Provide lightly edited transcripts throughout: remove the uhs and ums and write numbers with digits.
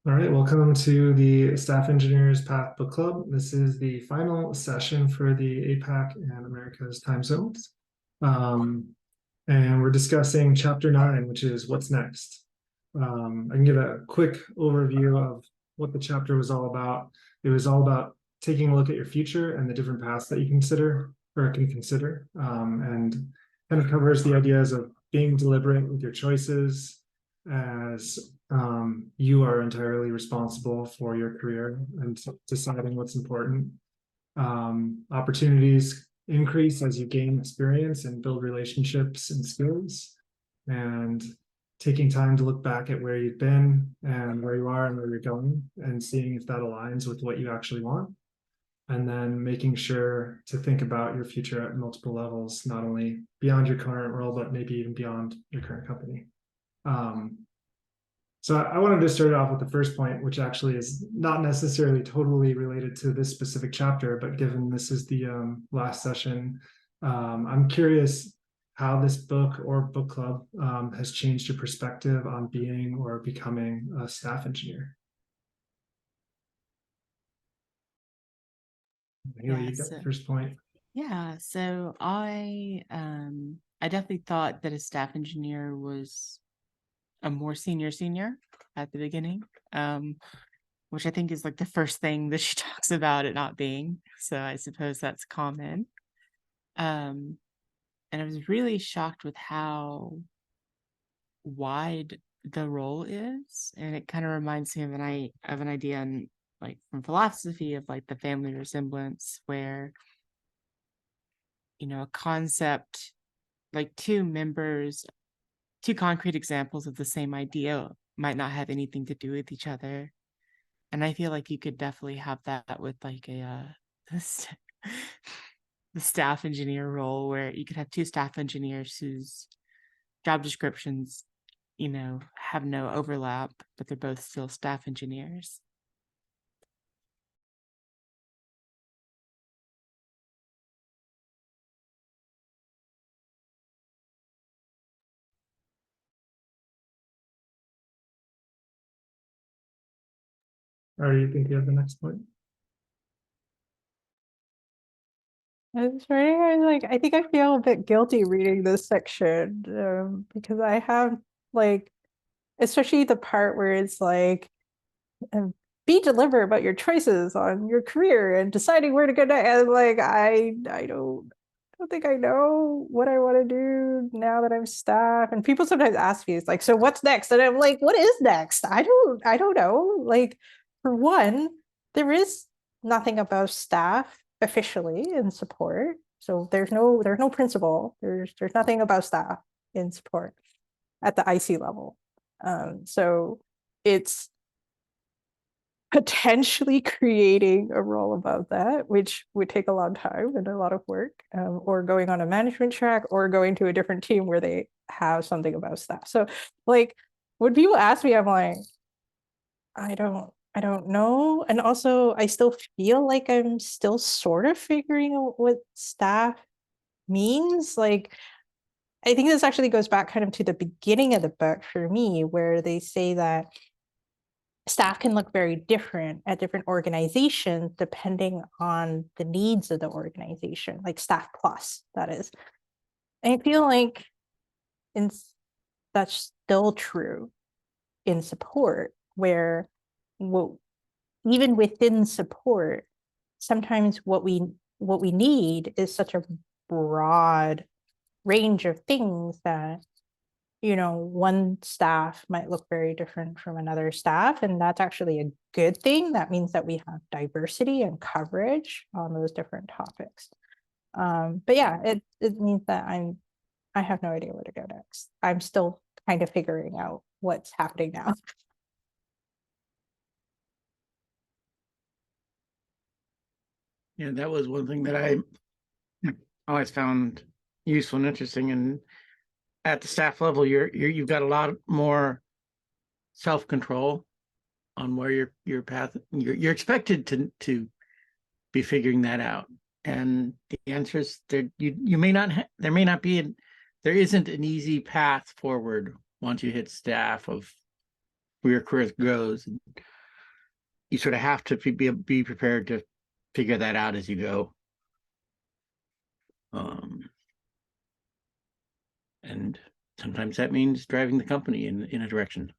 All right, welcome to the Staff Engineers Path Book Club. This is the final session for the APAC and America's time zones. And we're discussing chapter 9, which is what's next. I can give a quick overview of what the chapter was all about. It was all about taking a look at your future and the different paths that you consider or can consider, and kind of covers the ideas of being deliberate with your choices, as you are entirely responsible for your career and deciding what's important. Opportunities increase as you gain experience and build relationships and skills, and taking time to look back at where you've been and where you are and where you're going and seeing if that aligns with what you actually want. And then making sure to think about your future at multiple levels, not only beyond your current role, but maybe even beyond your current company. So I wanted to start off with the first point, which actually is not necessarily totally related to this specific chapter, but given this is the last session, I'm curious how this book or book club has changed your perspective on being or becoming a staff engineer. Haley, you got the first point. Yeah, so I definitely thought that a staff engineer was a more senior at the beginning, which I think is like the first thing that she talks about it not being. So I suppose that's common. And I was really shocked with how wide the role is, and it kind of reminds me of an idea in, like, from philosophy of like the family resemblance, where a concept, like two concrete examples of the same idea might not have anything to do with each other. And I feel like you could definitely have that with like the staff engineer role, where you could have two staff engineers whose job descriptions, have no overlap, but they're both still staff engineers. Or do you think you have the next point? I was reading, I think I feel a bit guilty reading this section, because I have, like, especially the part where it's like, be deliberate about your choices on your career and deciding where to go next. And like, I don't think I know what I want to do now that I'm staff. And people sometimes ask me, it's like, so what's next? And I'm like, what is next? I don't know. Like, for one, there is nothing above staff officially in support. So there's no principal. There's nothing above staff in support at the IC level. So it's potentially creating a role above that, which would take a long time and a lot of work, or going on a management track, or going to a different team where they have something about staff. So, like, when people ask me, I'm like, I don't know. And also, I still feel like I'm still sort of figuring out what staff means. Like, I think this actually goes back kind of to the beginning of the book for me, where they say that staff can look very different at different organizations depending on the needs of the organization, like staff plus, that is. And I feel like that's still true in support, where even within support, sometimes what we need is such a broad range of things that one staff might look very different from another staff, and that's actually a good thing. That means that we have diversity and coverage on those different topics. But yeah, it means that I have no idea where to go next. I'm still kind of figuring out what's happening now. Yeah, that was one thing that I always found useful and interesting. And at the staff level, you've got a lot more self-control on where your path. You're expected to be figuring that out. And the answer is there. You may not. There isn't an easy path forward once you hit staff of where your career goes. you sort of have to be prepared to figure that out as you go. And sometimes that means driving the company in a direction.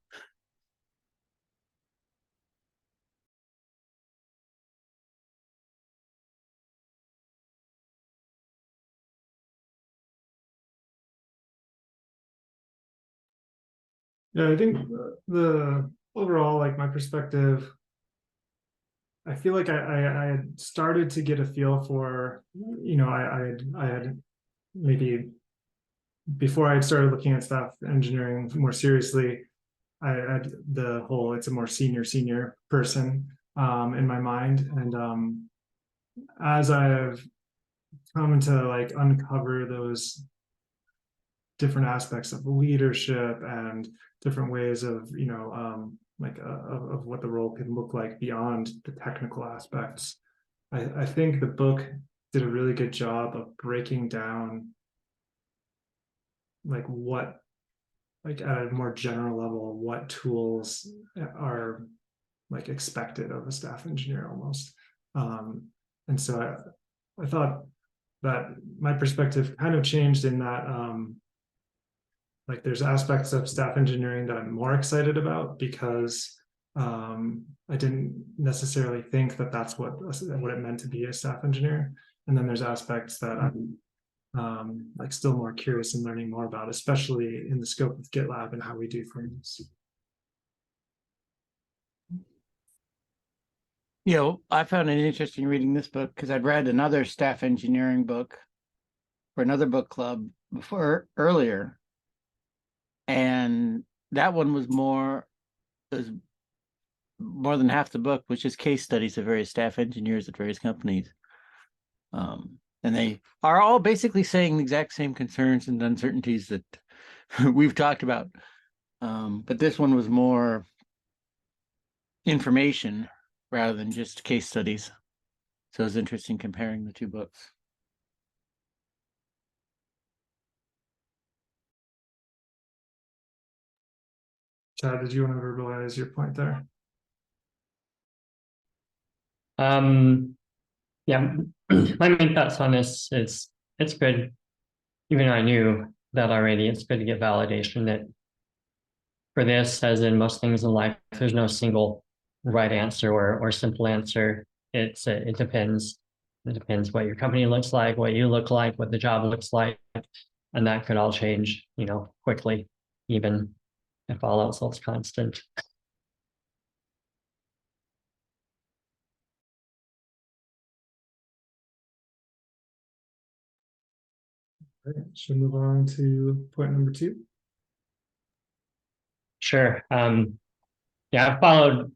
Yeah, I think the overall, like my perspective, I feel like I had started to get a feel for, you know, I had maybe before I had started looking at staff engineering more seriously, I had the whole it's a more senior person in my mind, and as I've come to like uncover those different aspects of leadership and different ways of, you know, like of what the role can look like beyond the technical aspects. I think the book did a really good job of breaking down like what, like at a more general level, what tools are like expected of a staff engineer almost. And so I thought that my perspective kind of changed in that like there's aspects of staff engineering that I'm more excited about because I didn't necessarily think that that's what it meant to be a staff engineer. And then there's aspects that I'm like still more curious and learning more about, especially in the scope of GitLab and how we do things. You know, I found it interesting reading this book because I'd read another staff engineering book for another book club before earlier. And that one was more than half the book was just case studies of various staff engineers at various companies. And they are all basically saying the exact same concerns and uncertainties that we've talked about. But this one was more information rather than just case studies. So it's interesting comparing the two books. Chad, did you want to verbalize your point there? Yeah, my main thoughts on this is it's good, even though I knew that already, it's good to get validation that for this, as in most things in life, there's no single right answer or simple answer. It depends. It depends what your company looks like, what you look like, what the job looks like, and that could all change, you know, quickly, even if all else is constant. Right. Should we move on to point number 2? Sure. Yeah, I've followed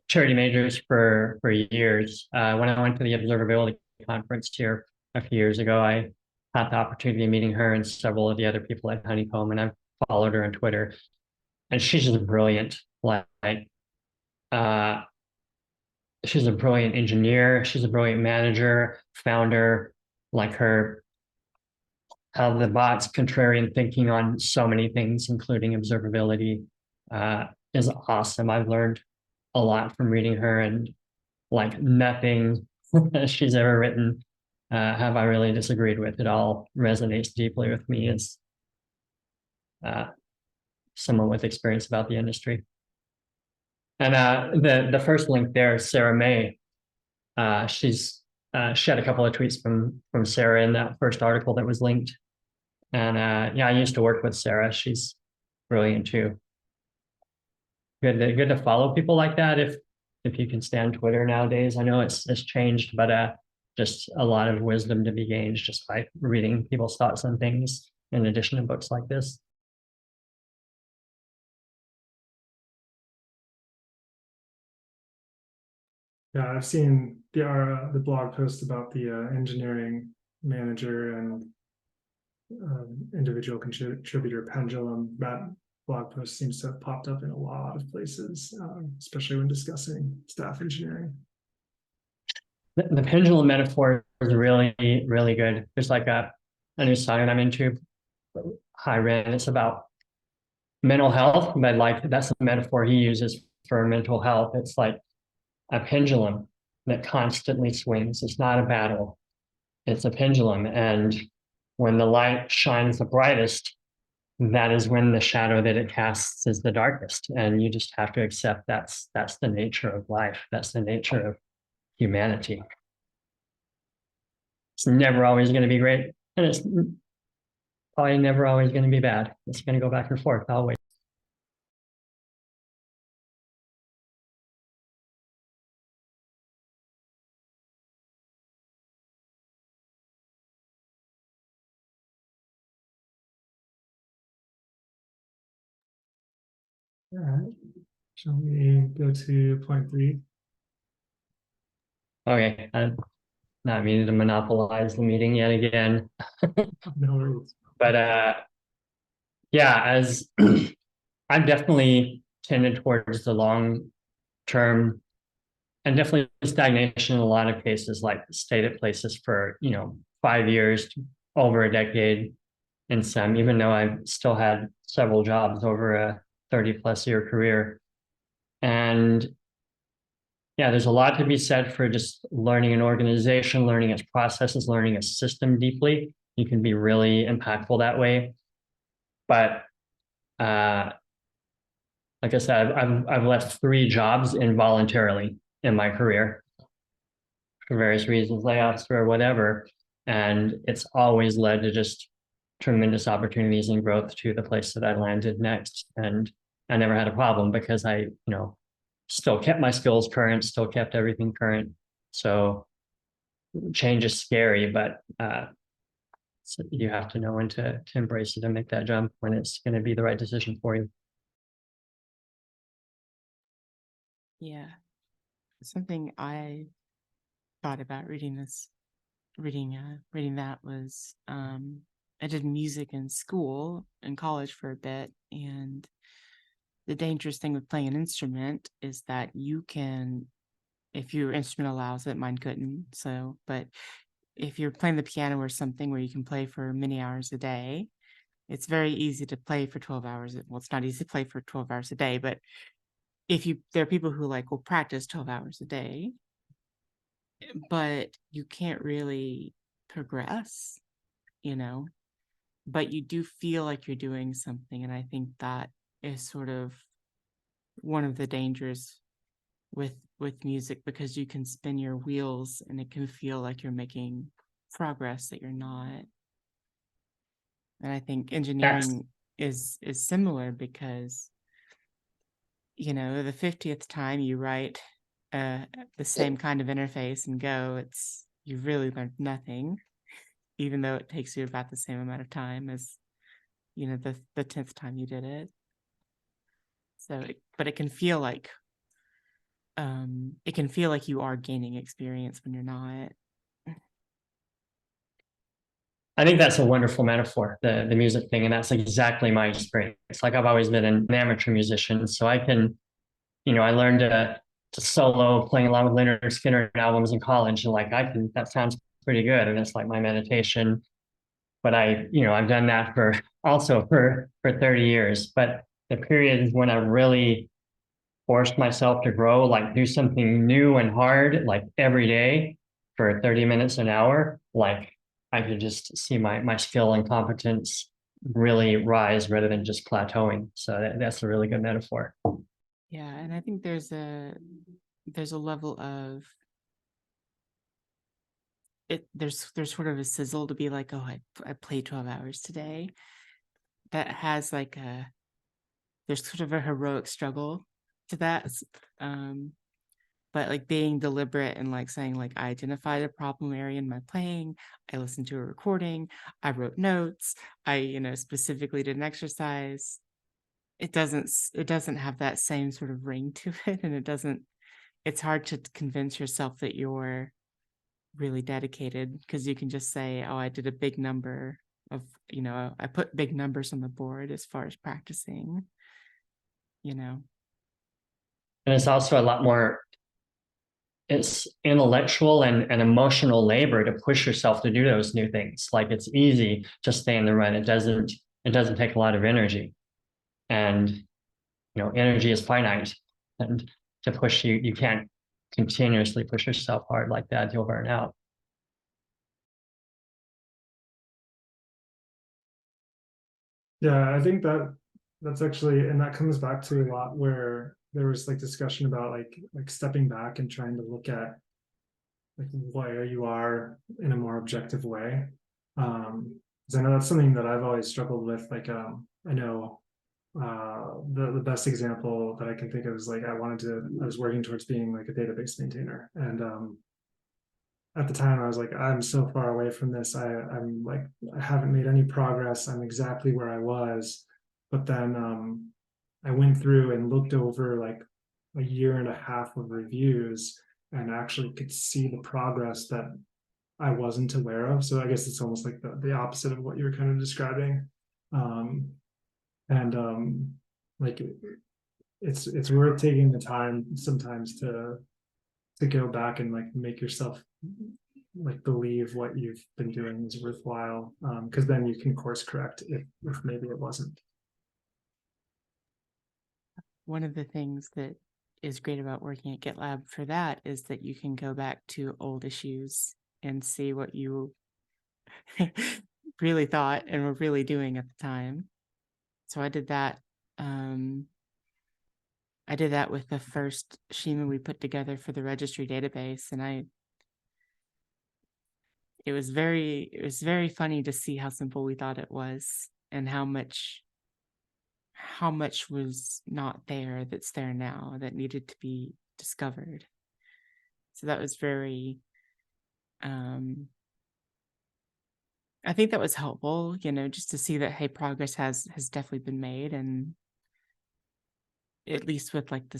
charity majors for years. When I went to the observability conference here a few years ago, I had the opportunity of meeting her and several of the other people at Honeycomb, and I've followed her on Twitter. And she's just brilliant. She's a brilliant engineer. She's a brilliant manager, founder. Like her, out of the box, contrarian thinking on so many things, including observability, is awesome. I've learned a lot from reading her, and like nothing she's ever written have I really disagreed with. It all resonates deeply with me as someone with experience about the industry. And the first link there is Sarah May. She had a couple of tweets from Sarah in that first article that was linked. And yeah, I used to work with Sarah. She's brilliant too. Good to follow people like that if you can stand Twitter nowadays. I know it's changed, but just a lot of wisdom to be gained just by reading people's thoughts on things in addition to books like this. Yeah, I've seen the blog post about the engineering manager and individual contributor pendulum. That blog post seems to have popped up in a lot of places, especially when discussing staff engineering. The pendulum metaphor is really, really good. There's like a new song I'm into, High Ren. It's about mental health, but like that's a metaphor he uses for mental health. It's like a pendulum that constantly swings. It's not a battle. It's a pendulum. And when the light shines the brightest, that is when the shadow that it casts is the darkest. And you just have to accept that's the nature of life. That's the nature of humanity. It's never always going to be great. And it's probably never always going to be bad. It's going to go back and forth always. All right. Shall we go to point 3? Okay, I'm not meaning to monopolize the meeting yet again. No worries. But yeah, as I've definitely tended towards the long term and definitely stagnation in a lot of cases, like stayed at places for 5 years, over a decade in some, even though I've still had several jobs over a 30+ year career. And yeah, there's a lot to be said for just learning an organization, learning its processes, learning a system deeply. You can be really impactful that way. But like I said, I've left 3 jobs involuntarily in my career for various reasons, layoffs or whatever. And it's always led to just tremendous opportunities and growth to the place that I landed next. And I never had a problem because I, still kept my skills current, still kept everything current. So change is scary, but so you have to know when to embrace it and make that jump when it's going to be the right decision for you. Yeah. Something I thought about reading that was I did music in school in college for a bit, and the dangerous thing with playing an instrument is that you can, if your instrument allows it, mine couldn't, so, but if you're playing the piano or something where you can play for many hours a day, it's very easy to play for 12 hours. Well, it's not easy to play for 12 hours a day, but there are people who will practice 12 hours a day, but you can't really progress, but you do feel like you're doing something. And I think that is sort of one of the dangers with music, because you can spin your wheels and it can feel like you're making progress that you're not. And I think engineering is similar, because the 50th time you write the same kind of interface and go, you've really learned nothing, even though it takes you about the same amount of time as the 10th time you did it. So but it can feel like you are gaining experience when you're not. I think that's a wonderful metaphor, the music thing, and that's exactly my experience. Like, I've always been an amateur musician, so I can, I learned to solo playing along with Leonard Skinner albums in college, and that sounds pretty good, and it's like my meditation. But I've done that for 30 years. But the periods when I really forced myself to grow, like do something new and hard, like every day for 30 minutes an hour, like I could just see my skill and competence really rise rather than just plateauing. So that's a really good metaphor. Yeah, and I think there's a level of it. There's sort of a sizzle to be like, oh, I played 12 hours today. That has there's sort of a heroic struggle to that. But being deliberate and saying I identified a problem area in my playing, I listened to a recording, I wrote notes, I specifically did an exercise. It doesn't have that same sort of ring to it, and it's hard to convince yourself that you're really dedicated, because you can just say, oh, I did a big number of, I put big numbers on the board as far as practicing, And it's also a lot more, it's intellectual and emotional labor to push yourself to do those new things. Like, it's easy to stay in the run. It doesn't take a lot of energy, and energy is finite, and to push you can't continuously push yourself hard like that, you'll burn out. Yeah, I think that's actually, and that comes back to a lot where there was like discussion about like stepping back and trying to look at like where you are in a more objective way. Because I know that's something that I've always struggled with. Like, I know the best example that I can think of is like I was working towards being like a database maintainer, and at the time I was like, I'm so far away from this. I'm like, I haven't made any progress. I'm exactly where I was. But then I went through and looked over like a year and a half of reviews and actually could see the progress that I wasn't aware of. So I guess it's almost like the opposite of what you were kind of describing. Um, and like it's worth taking the time sometimes to go back and like make yourself like believe what you've been doing is worthwhile, because then you can course correct if maybe it wasn't. One of the things that is great about working at GitLab for that is that you can go back to old issues and see what you really thought and were really doing at the time. So I did that. I did that with the first schema we put together for the registry database, and it was very funny to see how simple we thought it was and how much was not there that's there now that needed to be discovered. So that was very, I think that was helpful, just to see that, hey, progress has definitely been made, and at least with like the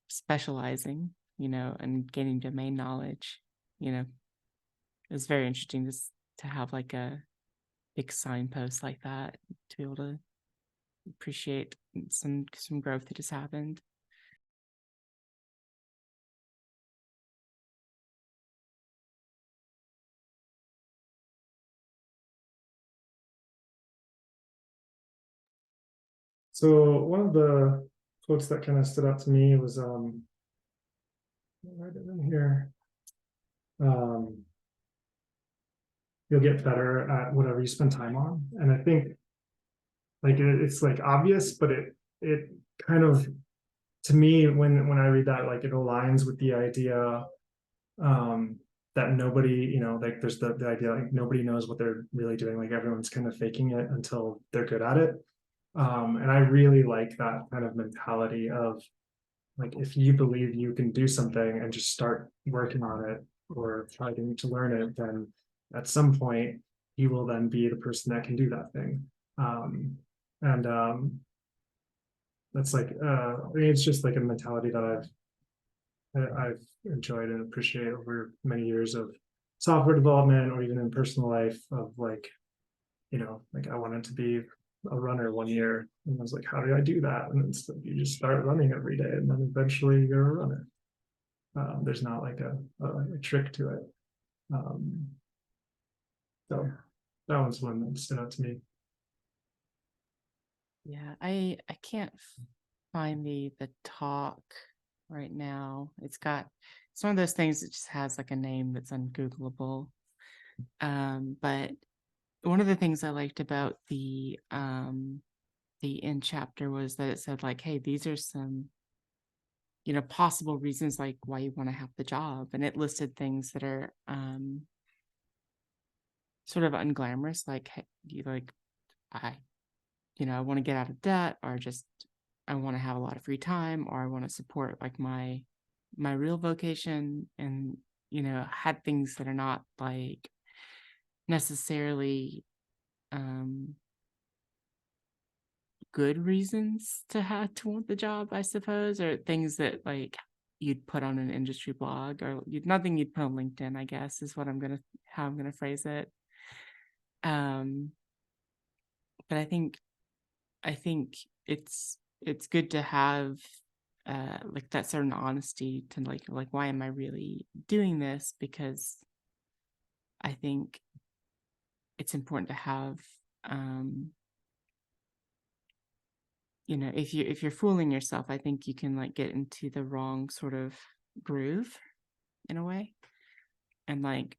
specializing, and gaining domain knowledge, it was very interesting to have like a big signpost like that, to be able to appreciate some growth that has happened. So one of the quotes that kind of stood out to me was I'll write it in here. You'll get better at whatever you spend time on. And I think like it's like obvious, but it kind of, to me, when I read that, like it aligns with the idea that nobody, like there's the idea like nobody knows what they're really doing, like everyone's kind of faking it until they're good at it. And I really like that kind of mentality of like, if you believe you can do something and just start working on it or trying to learn it, then at some point you will then be the person that can do that thing. And that's like, I mean, it's just like a mentality that I've enjoyed and appreciate over many years of software development, or even in personal life, of like, like I wanted to be a runner one year, and I was like, how do I do that? And it's like, you just start running every day, and then eventually you're a runner. There's not like a trick to it. So that was one that stood out to me. Yeah, I can't find the talk right now. It's one of those things that just has like a name that's ungoogleable. But one of the things I liked about the end chapter was that it said like, hey, these are some possible reasons like why you want to have the job, and it listed things that are sort of unglamorous, like, hey, I want to get out of debt, or just I want to have a lot of free time, or I want to support like my real vocation, and had things that are not like necessarily good reasons to want the job, I suppose, or things that like you'd put on an industry blog, or nothing you'd put on LinkedIn, I guess, is how I'm gonna phrase it. But I think it's good to have like that certain honesty to like why am I really doing this? Because I think it's important to have if you're fooling yourself, I think you can like get into the wrong sort of groove in a way. And like,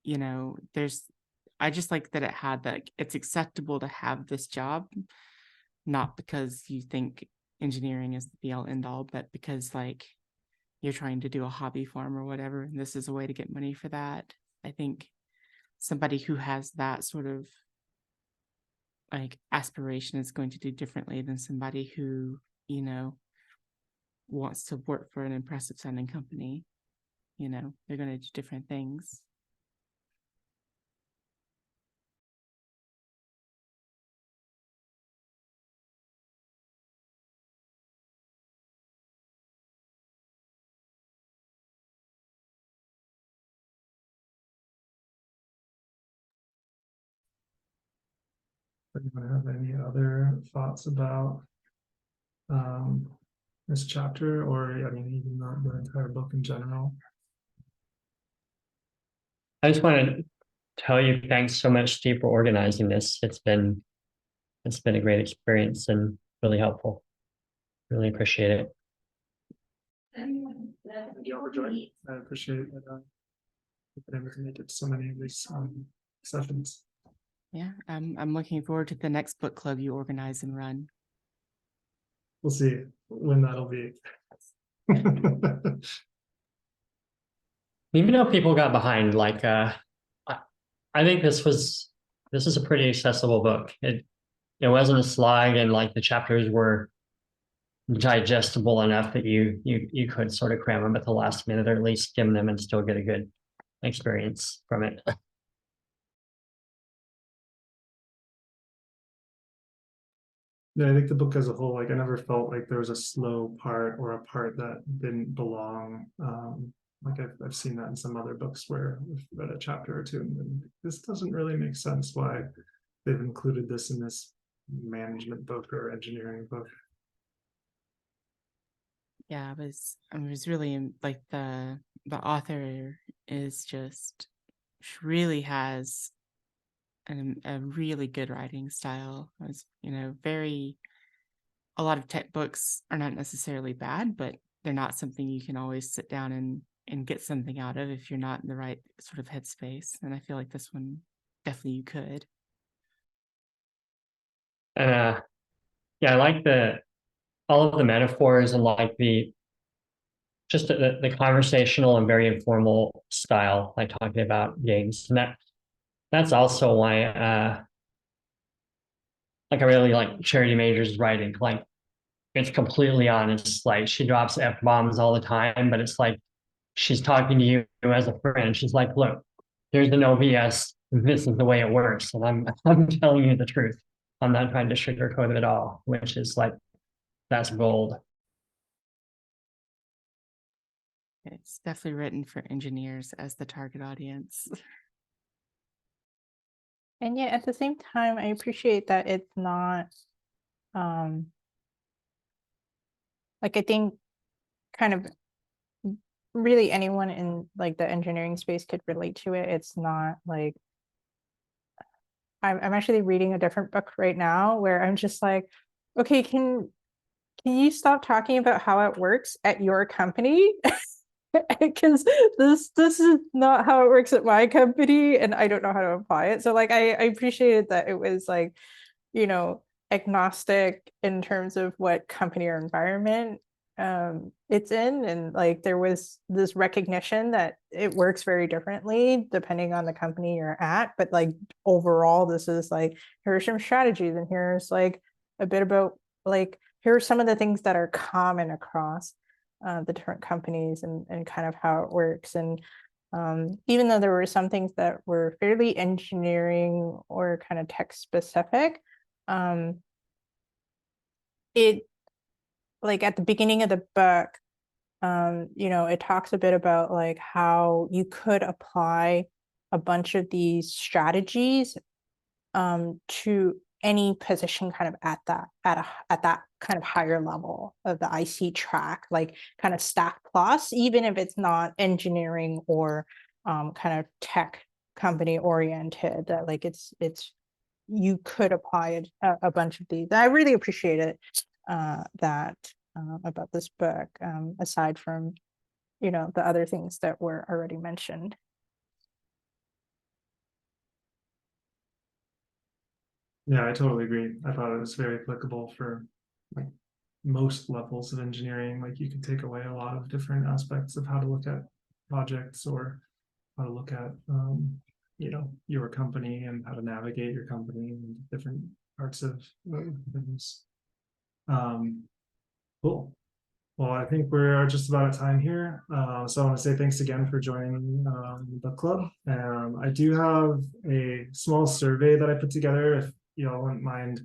you know, I just like that it had that it's acceptable to have this job, not because you think engineering is the be all end all, but because like you're trying to do a hobby farm or whatever, and this is a way to get money for that. I think somebody who has that sort of like aspiration is going to do differently than somebody who, you know, wants to work for an impressive sounding company. You know, they're going to do different things. Anyone have any other thoughts about this chapter, or I mean, even the entire book in general? I just want to tell you thanks so much, Steve, for organizing this. It's been a great experience and really helpful. Really appreciate it. Thank you all for joining. I appreciate that. Been able to make it to so many of these sessions. Yeah, I'm looking forward to the next book club you organize and run. We'll see when that'll be. Even though people got behind, like I think this is a pretty accessible book. It wasn't a slog, and like the chapters were digestible enough that you could sort of cram them at the last minute, or at least skim them and still get a good experience from it. Yeah, I think the book as a whole, like I never felt like there was a slow part or a part that didn't belong. Like I've seen that in some other books where we've read a chapter or two and this doesn't really make sense why they've included this in this management book or engineering book. Yeah, I was really like the author is just, she really has a really good writing style. It's, you know, a lot of tech books are not necessarily bad, but they're not something you can always sit down and get something out of if you're not in the right sort of headspace. And I feel like this one definitely you could. And yeah, I like all of the metaphors and like just the conversational and very informal style, like talking about games. And that's also why like I really like Charity Major's writing. Like it's completely honest. Like she drops F-bombs all the time, but it's like she's talking to you as a friend. She's like, look, there's the no BS. This is the way it works. And I'm telling you the truth. I'm not trying to sugarcoat it at all, which is like, that's gold. It's definitely written for engineers as the target audience. And yet at the same time, I appreciate that it's not like I think kind of really anyone in like the engineering space could relate to it. It's not like I'm actually reading a different book right now where I'm just like, okay, can you stop talking about how it works at your company? Because this is not how it works at my company, and I don't know how to apply it. So like I appreciated that it was like, you know, agnostic in terms of what company or environment it's in, and like there was this recognition that it works very differently depending on the company you're at, but like overall this is like, here are some strategies and here's like a bit about like here are some of the things that are common across the different companies and kind of how it works. And even though there were some things that were fairly engineering or kind of tech specific, it like at the beginning of the book, you know, it talks a bit about like how you could apply a bunch of these strategies to any position kind of at that kind of higher level of the IC track, like kind of staff plus, even if it's not engineering or kind of tech company oriented, that like it's you could apply a bunch of these. I really appreciate it that about this book, aside from, the other things that were already mentioned. Yeah, I totally agree. I thought it was very applicable for like most levels of engineering. Like you could take away a lot of different aspects of how to look at projects or how to look at your company and how to navigate your company and different parts of the business. Cool. Well, I think we're just about at time here. So I want to say thanks again for joining the book club. I do have a small survey that I put together. If you all wouldn't mind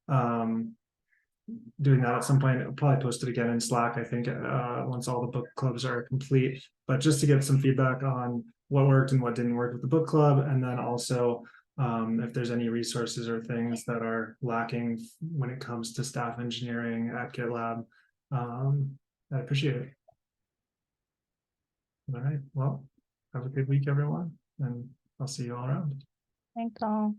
doing that at some point, I'll probably post it again in Slack, I think, once all the book clubs are complete. But just to get some feedback on what worked and what didn't work with the book club, and then also if there's any resources or things that are lacking when it comes to staff engineering at GitLab. I appreciate it. All right. Well, have a good week, everyone, and I'll see you all around. Thanks all.